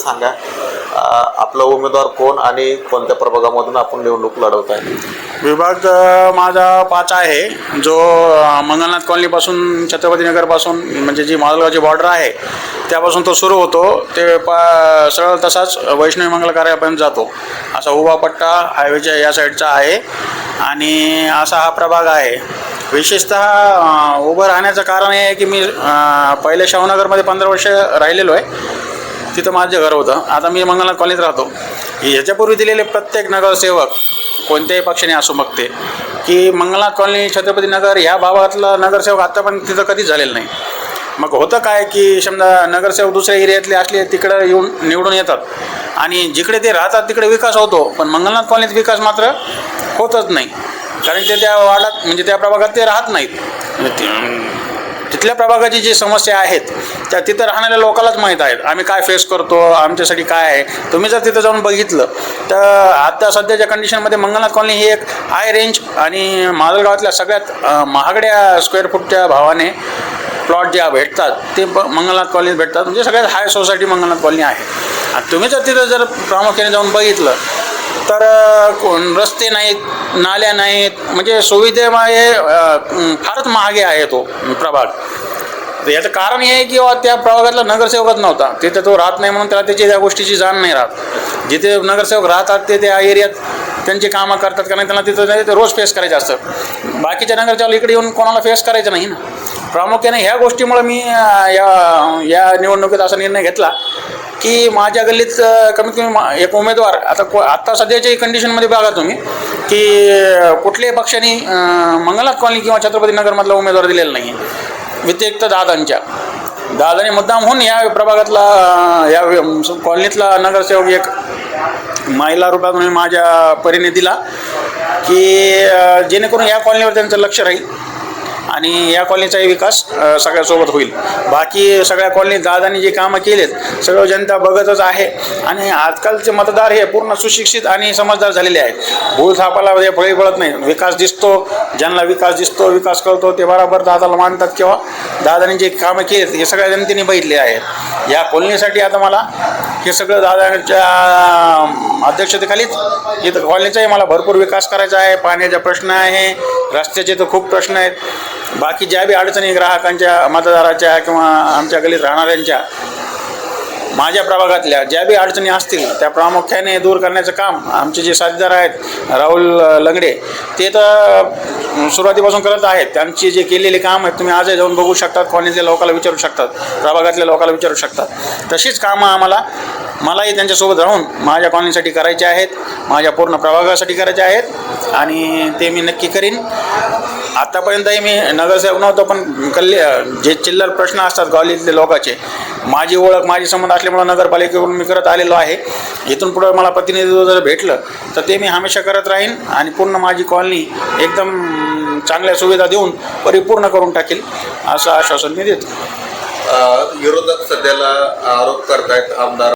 सांगा, आपला उमेदवार कोण आणि कोणत्या प्रभागामधून आपण निवडणूक लढवत आहे? विभाग माझा 5 आहे, जो मंगलनाथ कॉलनीपासून छत्रपतीनगरपासून म्हणजे जी माजलगावची बॉर्डर आहे त्यापासून तो सुरू होतो, ते सरळ तसाच वैष्णवी मंगल कार्यालयापर्यंत जातो. असा उभा पट्टा हायवेच्या या साईडचा आहे आणि असा हा प्रभाग आहे. विशेषतः उभं राहण्याचं कारण हे आहे की मी पहिले शाहूनगरमध्ये 15 वर्ष राहिलेलो आहे. तिथं माझं घर होतं. आता मी मंगलनाथ कॉलनीत राहतो. याच्यापूर्वी दिलेले प्रत्येक नगरसेवक कोणत्याही पक्षाने असो मग ते की मंगलनाथ कॉलनी छत्रपतीनगर ह्या भागातला नगरसेवक आत्तापर्यंत तिथं कधीच झालेलं नाही. मग होतं काय की समजा नगरसेवक दुसऱ्या एरियातले असले तिकडं येऊन निवडून येतात आणि जिकडे ते राहतात तिकडे विकास होतो, पण मंगलनाथ कॉलनीत विकास मात्र होतच नाही. कारण ते त्या वार्डात म्हणजे त्या प्रभागात ते राहत नाहीत. तिथल्या प्रभागाची जी समस्या आहेत त्या तिथं राहणाऱ्या लोकांनाच माहीत आहेत. आम्ही काय फेस करतो, आमच्यासाठी काय आहे. तुम्ही जर तिथं जाऊन बघितलं तर आता सध्याच्या कंडिशनमध्ये मंगलनाथ कॉलनी ही एक हाय रेंज आणि माजलगावातल्या सगळ्यात महागड्या स्क्वेअर फूटच्या भावाने प्लॉट ज्या भेटतात ते मंगलनाथ कॉलनीत भेटतात. म्हणजे सगळ्यात हाय सोसायटी मंगलनाथ कॉलनी आहे. आणि तुम्ही जर तिथं जर प्रामुख्याने जाऊन बघितलं तर रस्ते नाहीत, नाल्या नाहीत, म्हणजे सुविधेमुळे फारच महागे आहे तो प्रभाग. तर याचं कारण हे आहे की त्या प्रभागातला नगरसेवकच नव्हता. तिथे तो राहत नाही म्हणून त्याला त्याची त्या गोष्टीची जाण नाही राहत. जिथे नगरसेवक राहतात ते त्या एरियात त्यांची कामं करतात, कारण त्यांना तिथं ते रोज फेस करायचं असतं. बाकीच्या नगरसेवक इकडे येऊन कोणाला फेस करायचं नाही ना. प्रामुख्याने ह्या गोष्टीमुळे मी या निवडणुकीत असा निर्णय घेतला की माझ्या गल्लीत कमीत कमी एक उमेदवार आत्ता सध्याच्या कंडिशनमध्ये बघा तुम्ही की कुठल्याही पक्षाने मंगलनाथ कॉलनी किंवा छत्रपतीनगरमधला उमेदवार दिलेला नाही आहे, व्यतिरिक्त दादाने मुद्दाम होऊन या प्रभागातला या कॉलनीतला नगरसेवक एक महिला रूपात म्हणून माझ्या परीने दिला की जेणेकरून या कॉलनीवर त्यांचं लक्ष राहील आणि या कॉलनीचाही विकास सगळ्यासोबत होईल. बाकी सगळ्या कॉलनीत दादांनी जे कामं केलेत सगळं जनता बघतच आहे. आणि आजकालचे मतदार हे पूर्ण सुशिक्षित आणि समजदार झालेले आहेत. भूल थापाला फळी पडत नाही. विकास दिसतो, ज्यांना विकास दिसतो, विकास करतो ते बरोबर दादाला मानतात किंवा दादांनी जे कामं केलेत हे सगळ्या जनतेने बघितले आहेत. या कॉलनीसाठी आता मला हे सगळं दादांच्या अध्यक्षतेखालीच इथं कॉलनीचाही मला भरपूर विकास करायचा आहे. पाण्याचा प्रश्न आहे, रस्त्याचे तर खूप प्रश्न आहेत. बाकी ज्या बी अडचणी ग्राहकांच्या, मतदाराच्या किंवा आमच्या गल्लीत राहणाऱ्यांच्या, माझ्या प्रभागातल्या ज्या बी अडचणी असतील त्या प्रामुख्याने दूर करण्याचं काम आमचे जे साथीदार आहेत राहुल लंगडे ते तर सुरुवातीपासून करत आहेत. त्यांची जे केलेले काम आहेत तुम्ही आजही जाऊन बघू शकतात, कॉलनीतल्या लोकांना विचारू शकतात, प्रभागातल्या लोकांना विचारू शकतात. तशीच कामं मलाही त्यांच्यासोबत राहून माझ्या कॉलनीसाठी करायचे आहेत, माझ्या पूर्ण प्रभागासाठी करायचे आहेत आणि ते मी नक्की करीन. आत्तापर्यंतही मी नगरसेवक नव्हतो, पण जे चिल्लर प्रश्न असतात कॉलनीतले लोकांचे माझी ओळख, माझी संबंध असल्यामुळं नगरपालिकेकडून मी करत आलेलो आहे. इथून पुढं मला प्रतिनिधित्व जर भेटलं तर ते मी हमेशा करत राहीन आणि पूर्ण माझी कॉलनी एकदम चांगल्या सुविधा देऊन परिपूर्ण करून टाकेल असं आश्वासन मी देतो. विरोधक सध्याला आरोप करतायत आमदार